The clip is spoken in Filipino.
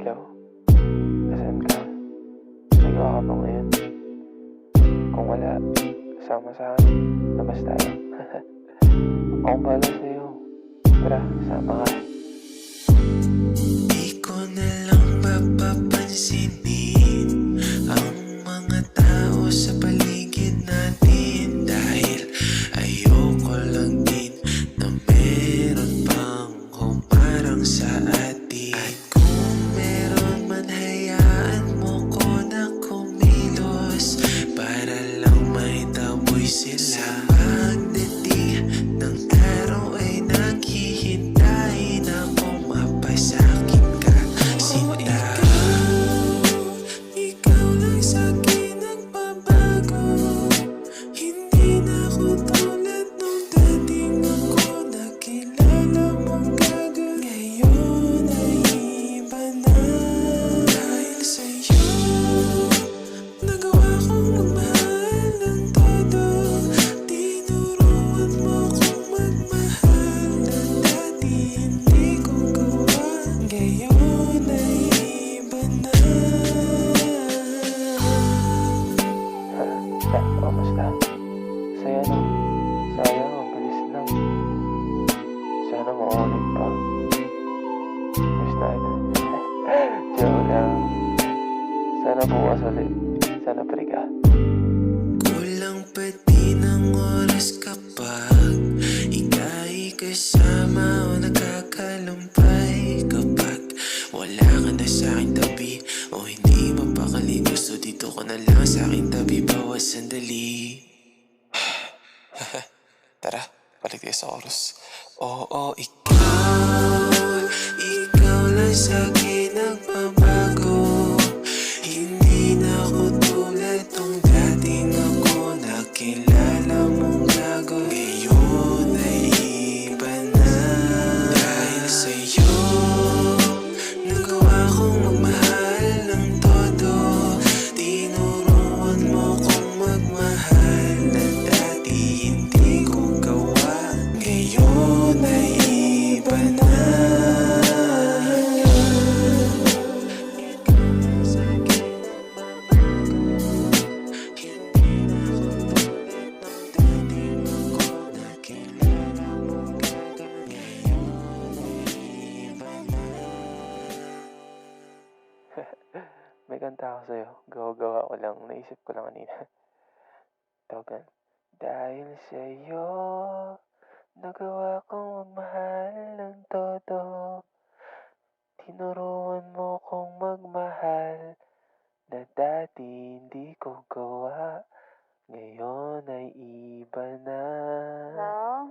Hello? Nasaan ka? Nagawa ka ba ngayon? Kung wala, sama sa akin. Labas tayo. Akong bahala sa'yo. Tara, sama ka. Di ko na lang papapansinin ang mga tao sa paligid natin, dahil ayoko lang din na meron pang humarang sa atin. At kung meron man, hayaan mo ko na kumilos para lang may taboy sila. Pagdating ng araw ay naghihintay na kung mapasakin ka, sinta. Ikaw lang sa'kin nagbabago. Hindi na ako tulad nung dating ako nakilala mong gago. Ngayon ay iba na. Dahil sa'yo nagawa kong magmahal ng todo. Tinuruan mo kong magmahal na dati hindi ko gawa. Ngayon ay iba na. Kamusta? Saya no? Sayang, ang bilis lang. Sana maulit pa. Miss na ito. Joke lang. Sana bukas ulit. Sana free ka. Kulang pa din ang oras kapag ika'y kasama o nakakalumpay. Kapag wala ka na sa'king tabi o hindi mapakali, gusto dito ka na lang sa'king tabi bawat sandali. Tara, balik tayo sa oras. Oo, ikaw lang sa'kin nagbabago. Hindi na ako tulad nung dating ako nakilala mong gago. Ngayon ay iba na. Dahil sa'yo nagawa kong magmahal ng todo. Tinuruan mo kong magmahal na dati hindi ko gawa. Ngayon ay iba na. May kanta ako sa'yo. Gawa-gawa ko lang. Naisip ko lang kanina. Tawagan. Dahil sa'yo, nagawa kong magmahal ng todo. Tinuruan mo kong magmahal na dati hindi ko gawa. Ngayon ay iba na. Hello?